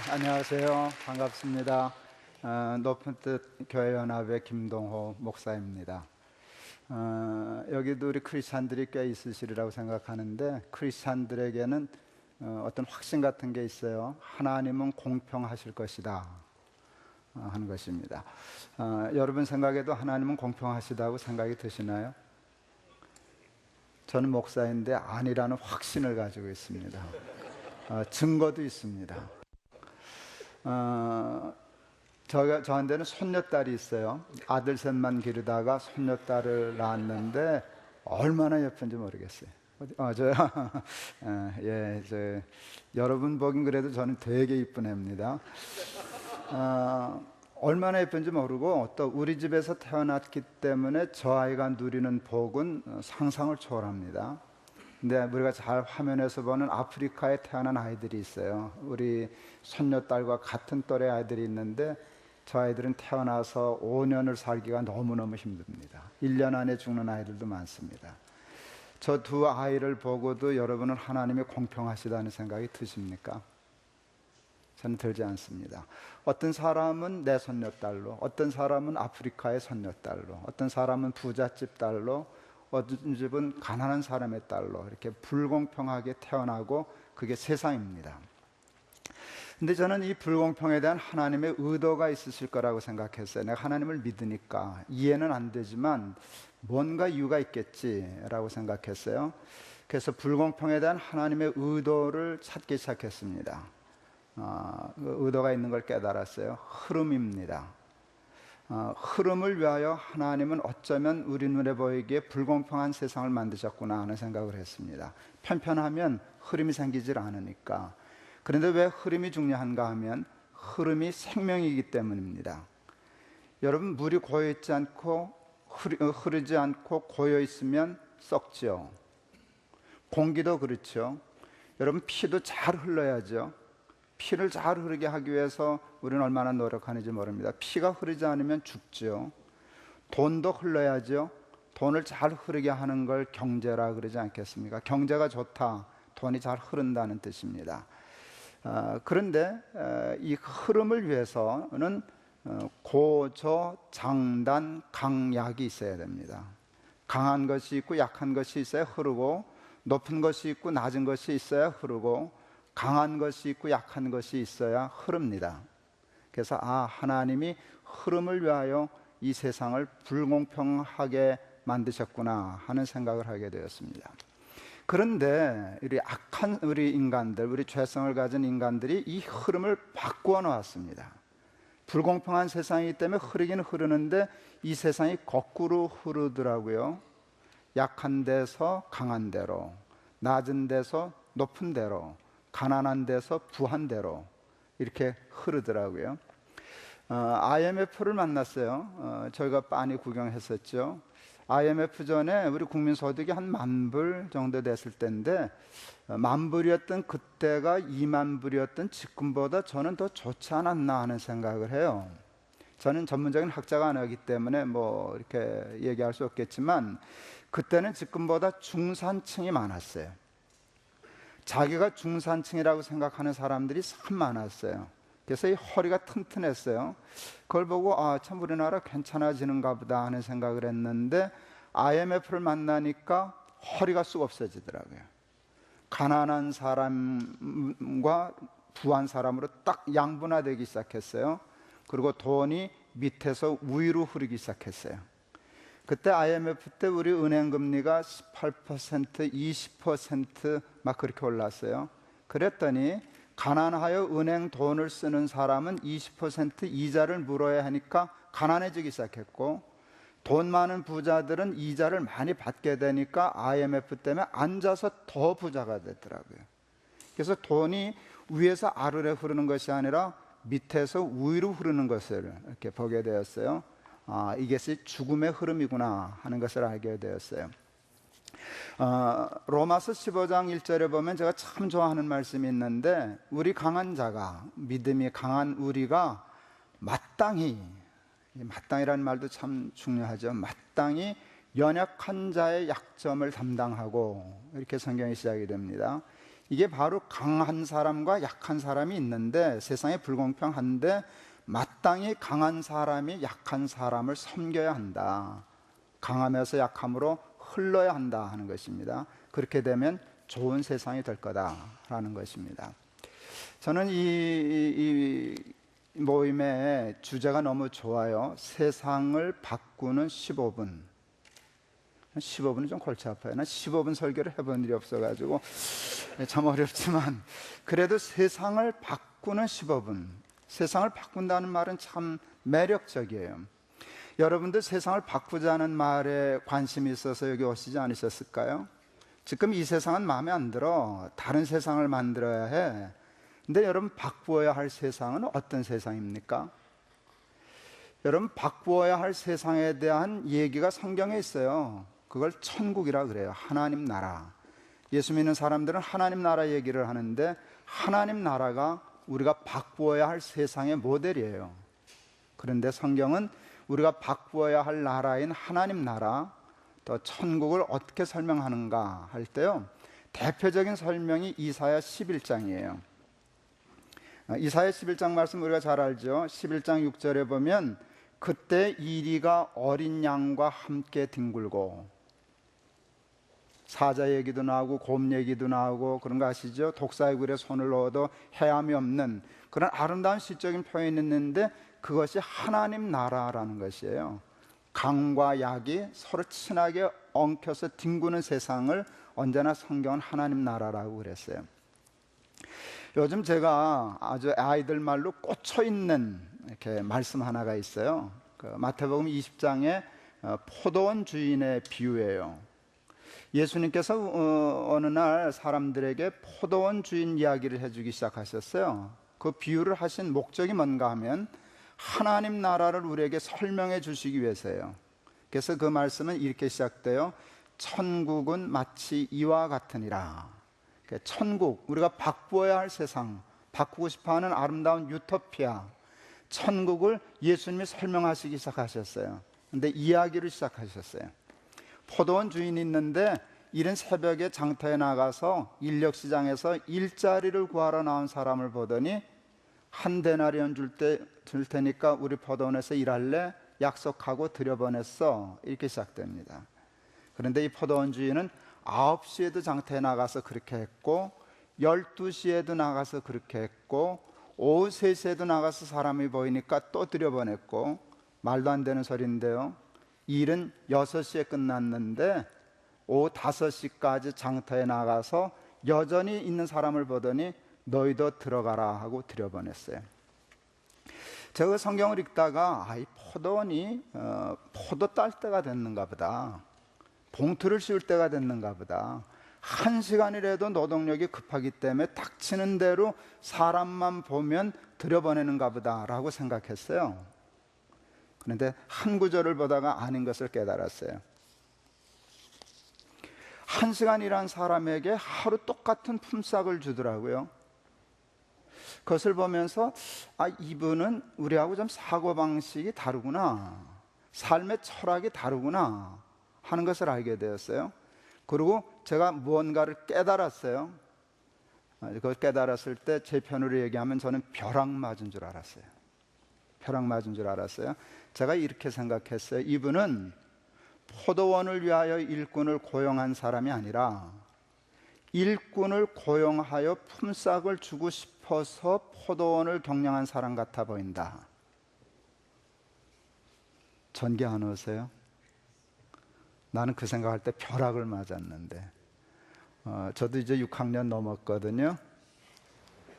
안녕하세요. 반갑습니다. 높은 뜻 교회연합의 김동호 목사입니다. 여기도 우리 크리스찬들이 꽤 있으시리라고 생각하는데, 크리스찬들에게는 어떤 확신 같은 게 있어요. 하나님은 공평하실 것이다 하는 것입니다. 여러분 생각에도 하나님은 공평하시다고 생각이 드시나요? 저는 목사인데 아니라는 확신을 가지고 있습니다. 증거도 있습니다. 저한테는 손녀딸이 있어요. 아들 셋만 기르다가 손녀딸을 낳았는데 얼마나 예쁜지 모르겠어요. 여러분 보긴 그래도 저는 되게 이쁜 애입니다. 얼마나 예쁜지 모르고 또 우리 집에서 태어났기 때문에 저 아이가 누리는 복은 상상을 초월합니다. 근데 우리가 잘 화면에서 보는 아프리카에 태어난 아이들이 있어요. 우리 손녀딸과 같은 또래 아이들이 있는데 저 아이들은 태어나서 5년을 살기가 너무너무 힘듭니다. 1년 안에 죽는 아이들도 많습니다. 저 두 아이를 보고도 여러분은 하나님이 공평하시다는 생각이 드십니까? 저는 들지 않습니다. 어떤 사람은 내 손녀딸로, 어떤 사람은 아프리카의 손녀딸로, 어떤 사람은 부잣집 딸로, 어떤 집은 가난한 사람의 딸로 이렇게 불공평하게 태어나고 그게 세상입니다. 근데 저는 이 불공평에 대한 하나님의 의도가 있으실 거라고 생각했어요. 내가 하나님을 믿으니까 이해는 안 되지만 뭔가 이유가 있겠지라고 생각했어요. 그래서 불공평에 대한 하나님의 의도를 찾기 시작했습니다. 그 의도가 있는 걸 깨달았어요. 흐름입니다. 흐름을 위하여 하나님은 어쩌면 우리 눈에 보이기에 불공평한 세상을 만드셨구나 하는 생각을 했습니다. 편편하면 흐름이 생기질 않으니까. 그런데 왜 흐름이 중요한가 하면 흐름이 생명이기 때문입니다. 여러분, 물이 고여있지 않고 흐르지 않고 고여있으면 썩죠. 공기도 그렇죠. 여러분, 피도 잘 흘러야죠. 피를 잘 흐르게 하기 위해서 우리는 얼마나 노력하는지 모릅니다. 피가 흐르지 않으면 죽죠. 돈도 흘러야죠. 돈을 잘 흐르게 하는 걸 경제라 그러지 않겠습니까? 경제가 좋다, 돈이 잘 흐른다는 뜻입니다. 그런데 이 흐름을 위해서는 고저 장단 강약이 있어야 됩니다. 강한 것이 있고 약한 것이 있어야 흐르고, 높은 것이 있고 낮은 것이 있어야 흐르고, 강한 것이 있고 약한 것이 있어야 흐릅니다. 그래서 하나님이 흐름을 위하여 이 세상을 불공평하게 만드셨구나 하는 생각을 하게 되었습니다. 그런데 우리 인간들, 우리 죄성을 가진 인간들이 이 흐름을 바꾸어 놓았습니다. 불공평한 세상이기 때문에 흐르긴 흐르는데 이 세상이 거꾸로 흐르더라고요. 약한 데서 강한 데로, 낮은 데서 높은 데로, 가난한 데서 부한 데로 이렇게 흐르더라고요. IMF를 만났어요. 저희가 빤히 구경했었죠. IMF 전에 우리 국민 소득이 한 10,000불 정도 됐을 때인데, 10,000불이었던 그때가 20,000불이었던 지금보다 저는 더 좋지 않았나 하는 생각을 해요. 저는 전문적인 학자가 아니기 때문에 뭐 이렇게 얘기할 수 없겠지만, 그때는 지금보다 중산층이 많았어요. 자기가 중산층이라고 생각하는 사람들이 참 많았어요. 그래서 이 허리가 튼튼했어요. 그걸 보고 참 우리나라 괜찮아지는가 보다 하는 생각을 했는데, IMF를 만나니까 허리가 쑥 없어지더라고요. 가난한 사람과 부한 사람으로 딱 양분화되기 시작했어요. 그리고 돈이 밑에서 위로 흐르기 시작했어요. 그때 IMF 때 우리 은행 금리가 18%, 20% 막 그렇게 올랐어요. 그랬더니 가난하여 은행 돈을 쓰는 사람은 20% 이자를 물어야 하니까 가난해지기 시작했고, 돈 많은 부자들은 이자를 많이 받게 되니까 IMF 때문에 앉아서 더 부자가 되더라고요. 그래서 돈이 위에서 아래로 흐르는 것이 아니라 밑에서 위로 흐르는 것을 이렇게 보게 되었어요. 이것이 죽음의 흐름이구나 하는 것을 알게 되었어요. 로마서 15장 1절에 보면 제가 참 좋아하는 말씀이 있는데, 우리 강한 자가, 믿음이 강한 우리가 마땅히라는 말도 참 중요하죠. 마땅히 연약한 자의 약점을 담당하고, 이렇게 성경이 시작이 됩니다. 이게 바로 강한 사람과 약한 사람이 있는데 세상에 불공평한데 마땅히 강한 사람이 약한 사람을 섬겨야 한다. 강함에서 약함으로 흘러야 한다 하는 것입니다. 그렇게 되면 좋은 세상이 될 거다라는 것입니다. 저는 이 모임의 주제가 너무 좋아요. 세상을 바꾸는 15분. 15분은 좀 골치 아파요. 난 15분 설교를 해본 일이 없어가지고 참 어렵지만 그래도 세상을 바꾸는 15분. 세상을 바꾼다는 말은 참 매력적이에요. 여러분들 세상을 바꾸자는 말에 관심이 있어서 여기 오시지 않으셨을까요? 지금 이 세상은 마음에 안 들어. 다른 세상을 만들어야 해. 근데 여러분 바꾸어야 할 세상은 어떤 세상입니까? 여러분 바꾸어야 할 세상에 대한 얘기가 성경에 있어요. 그걸 천국이라 그래요. 하나님 나라. 예수 믿는 사람들은 하나님 나라 얘기를 하는데 하나님 나라가 우리가 바꾸어야 할 세상의 모델이에요. 그런데 성경은 우리가 바꾸어야 할 나라인 하나님 나라, 또 천국을 어떻게 설명하는가 할 때요, 대표적인 설명이 이사야 11장이에요. 이사야 11장 말씀 우리가 잘 알죠. 11장 6절에 보면 그때 이리가 어린 양과 함께 뒹굴고, 사자 얘기도 나오고 곰 얘기도 나오고 그런 거 아시죠? 독사의 굴에 손을 넣어도 해함이 없는 그런 아름다운 시적인 표현이 있는데 그것이 하나님 나라라는 것이에요. 강과 약이 서로 친하게 엉켜서 뒹구는 세상을 언제나 성경은 하나님 나라라고 그랬어요. 요즘 제가 아주 아이들 말로 꽂혀있는 이렇게 말씀 하나가 있어요. 마태복음 20장에 포도원 주인의 비유예요. 예수님께서 어느 날 사람들에게 포도원 주인 이야기를 해주기 시작하셨어요. 그 비유를 하신 목적이 뭔가 하면 하나님 나라를 우리에게 설명해 주시기 위해서예요. 그래서 그 말씀은 이렇게 시작돼요. 천국은 마치 이와 같으니라. 천국, 우리가 바꾸어야 할 세상, 바꾸고 싶어하는 아름다운 유토피아, 천국을 예수님이 설명하시기 시작하셨어요. 그런데 이야기를 시작하셨어요. 포도원 주인이 있는데 이른 새벽에 장터에 나가서 인력시장에서 일자리를 구하러 나온 사람을 보더니 한 데나리온 줄 테니까 우리 포도원에서 일할래? 약속하고 들여보냈어. 이렇게 시작됩니다. 그런데 이 포도원 주인은 9시에도 장터에 나가서 그렇게 했고 12시에도 나가서 그렇게 했고 오후 3시에도 나가서 사람이 보이니까 또 들여보냈고, 말도 안 되는 소리인데요, 일은 6시에 끝났는데 오후 5시까지 장터에 나가서 여전히 있는 사람을 보더니 너희도 들어가라 하고 들여보냈어요. 제가 성경을 읽다가 이 포도원이 포도 딸 때가 됐는가 보다, 봉투를 씌울 때가 됐는가 보다, 1시간이라도 노동력이 급하기 때문에 닥치는 대로 사람만 보면 들여보내는가 보다 라고 생각했어요. 그런데 한 구절을 보다가 아닌 것을 깨달았어요. 1시간 일한 사람에게 하루 똑같은 품삯을 주더라고요. 그것을 보면서 이분은 우리하고 좀 사고방식이 다르구나, 삶의 철학이 다르구나 하는 것을 알게 되었어요. 그리고 제가 무언가를 깨달았어요. 그걸 깨달았을 때 제 편으로 얘기하면 저는 벼락 맞은 줄 알았어요. 벼락 맞은 줄 알았어요. 제가 이렇게 생각했어요. 이분은 포도원을 위하여 일꾼을 고용한 사람이 아니라 일꾼을 고용하여 품삯을 주고 싶어서 포도원을 경영한 사람 같아 보인다. 전개 안 오세요? 나는 그 생각할 때 벼락을 맞았는데, 저도 이제 6학년 넘었거든요.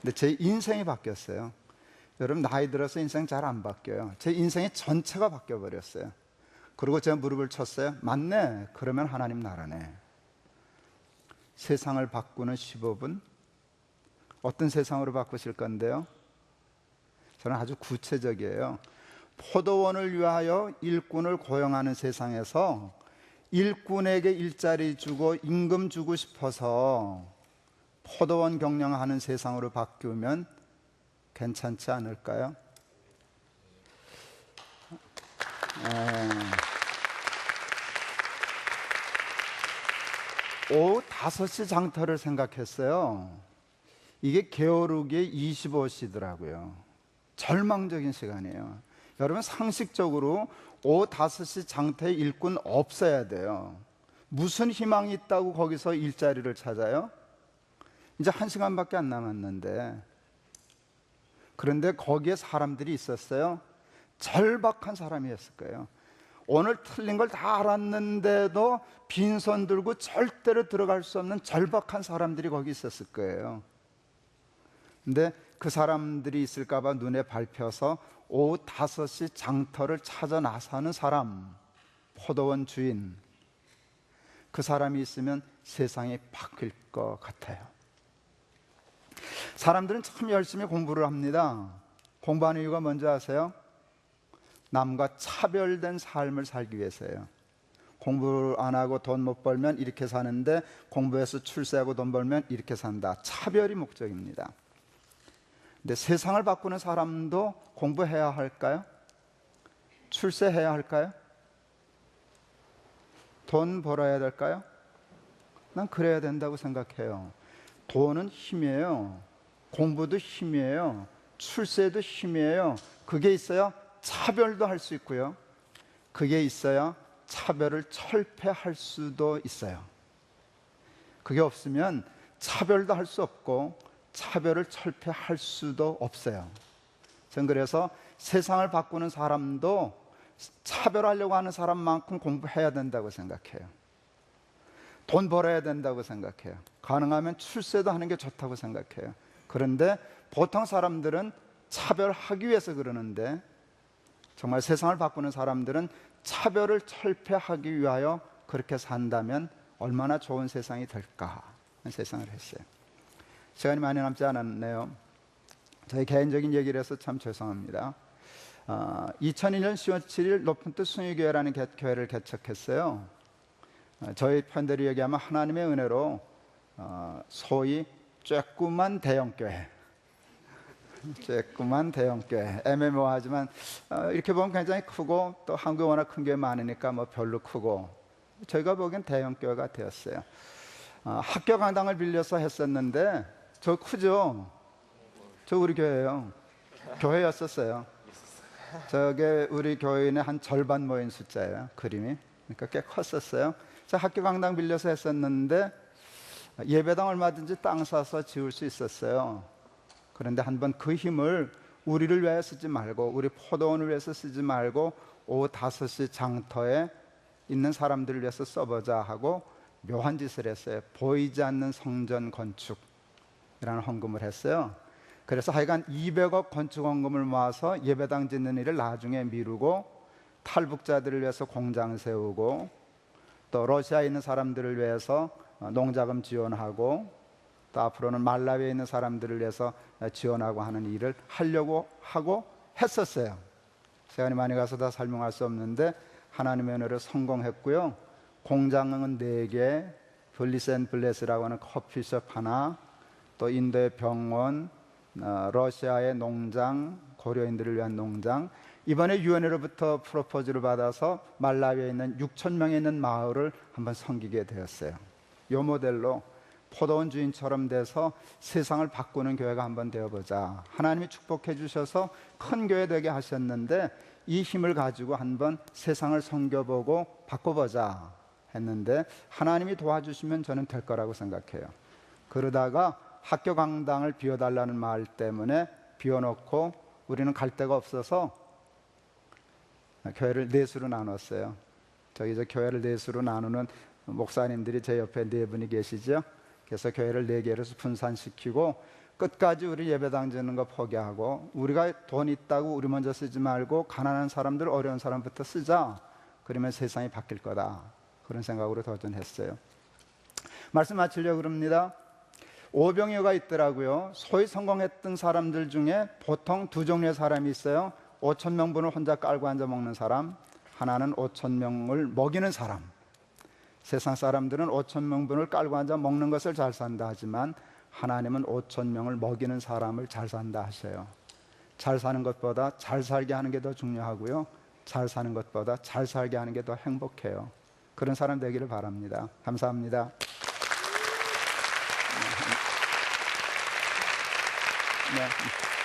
근데 제 인생이 바뀌었어요. 여러분, 나이 들어서 인생 잘 안 바뀌어요. 제 인생의 전체가 바뀌어버렸어요. 그리고 제가 무릎을 쳤어요. 맞네, 그러면 하나님 나라네. 세상을 바꾸는 15분, 어떤 세상으로 바꾸실 건데요? 저는 아주 구체적이에요. 포도원을 위하여 일꾼을 고용하는 세상에서 일꾼에게 일자리 주고 임금 주고 싶어서 포도원 경영하는 세상으로 바뀌면 괜찮지 않을까요? 오후 5시 장터를 생각했어요. 이게 게오르기의 25시더라고요. 절망적인 시간이에요. 여러분, 상식적으로 오후 5시 장터에 일꾼 없어야 돼요. 무슨 희망이 있다고 거기서 일자리를 찾아요? 이제 1시간밖에 안 남았는데. 그런데 거기에 사람들이 있었어요. 절박한 사람이었을 거예요. 오늘 틀린 걸 다 알았는데도 빈손 들고 절대로 들어갈 수 없는 절박한 사람들이 거기 있었을 거예요. 근데 그 사람들이 있을까 봐 눈에 밟혀서 오후 5시 장터를 찾아 나서는 사람, 포도원 주인, 그 사람이 있으면 세상이 바뀔 것 같아요. 사람들은 참 열심히 공부를 합니다. 공부하는 이유가 뭔지 아세요? 남과 차별된 삶을 살기 위해서예요. 공부 안 하고 돈 못 벌면 이렇게 사는데 공부해서 출세하고 돈 벌면 이렇게 산다. 차별이 목적입니다. 근데 세상을 바꾸는 사람도 공부해야 할까요? 출세해야 할까요? 돈 벌어야 될까요? 난 그래야 된다고 생각해요. 돈은 힘이에요. 공부도 힘이에요. 출세도 힘이에요. 그게 있어야 차별도 할 수 있고요. 그게 있어야 차별을 철폐할 수도 있어요. 그게 없으면 차별도 할 수 없고 차별을 철폐할 수도 없어요. 전 그래서 세상을 바꾸는 사람도 차별하려고 하는 사람만큼 공부해야 된다고 생각해요. 돈 벌어야 된다고 생각해요. 가능하면 출세도 하는 게 좋다고 생각해요. 그런데 보통 사람들은 차별하기 위해서 그러는데 정말 세상을 바꾸는 사람들은 차별을 철폐하기 위하여 그렇게 산다면 얼마나 좋은 세상이 될까 하는 세상을 했어요. 시간이 많이 남지 않았네요. 저희 개인적인 얘기를 해서 참 죄송합니다. 2001년 10월 7일 높은 뜻 숭유교회라는 교회를 개척했어요. 저희 편대로 얘기하면 하나님의 은혜로 소위 쬐꾸만 대형교회, 쬐꾸만 대형교회, 애매모호하지만 이렇게 보면 굉장히 크고 또 한국에 워낙 큰 교회 많으니까 뭐 별로 크고 저희가 보기엔 대형교회가 되었어요. 학교 강당을 빌려서 했었는데 저 크죠? 저 우리 교회예요. 교회였었어요. 저게 우리 교인의 한 절반 모인 숫자예요. 그림이. 그러니까 꽤 컸었어요. 저 학교 강당 빌려서 했었는데 예배당 얼마든지 땅 사서 지을 수 있었어요. 그런데 한번 그 힘을 우리를 위해 쓰지 말고 우리 포도원을 위해서 쓰지 말고 오후 5시 장터에 있는 사람들을 위해서 써보자 하고 묘한 짓을 했어요. 보이지 않는 성전 건축이라는 헌금을 했어요. 그래서 하여간 200억 건축 헌금을 모아서 예배당 짓는 일을 나중에 미루고 탈북자들을 위해서 공장 세우고 또 러시아에 있는 사람들을 위해서 농자금 지원하고 또 앞으로는 말라위에 있는 사람들을 위해서 지원하고 하는 일을 하려고 하고 했었어요. 시간이 많이 가서 다 설명할 수 없는데 하나님의 은혜로 성공했고요. 공장은 4개, 블리센블레스라고 하는 커피숍 하나, 또 인도의 병원, 러시아의 농장, 고려인들을 위한 농장, 이번에 유엔으로부터 프로포즈를 받아서 말라위에 있는 6천 명에 있는 마을을 한번 섬기게 되었어요. 이 모델로 포도원 주인처럼 돼서 세상을 바꾸는 교회가 한번 되어보자. 하나님이 축복해 주셔서 큰 교회 되게 하셨는데 이 힘을 가지고 한번 세상을 섬겨보고 바꿔보자 했는데 하나님이 도와주시면 저는 될 거라고 생각해요. 그러다가 학교 강당을 비워달라는 말 때문에 비워놓고 우리는 갈 데가 없어서 교회를 4수로 나눴어요. 저 교회를 4수로 나누는 목사님들이 제 옆에 4분이 계시죠. 그래서 교회를 4개로 분산시키고 끝까지 우리 예배당 짓는 거 포기하고 우리가 돈 있다고 우리 먼저 쓰지 말고 가난한 사람들, 어려운 사람부터 쓰자. 그러면 세상이 바뀔 거다. 그런 생각으로 도전했어요. 말씀 마치려고 그럽니다. 오병이어가 있더라고요. 소위 성공했던 사람들 중에 보통 2종류의 사람이 있어요. 5천 명분을 혼자 깔고 앉아 먹는 사람, 하나는 5천 명을 먹이는 사람. 세상 사람들은 5천 명분을 깔고 앉아 먹는 것을 잘 산다 하지만 하나님은 5천 명을 먹이는 사람을 잘 산다 하셔요. 잘 사는 것보다 잘 살게 하는 게 더 중요하고요. 잘 사는 것보다 잘 살게 하는 게 더 행복해요. 그런 사람 되기를 바랍니다. 감사합니다. 네.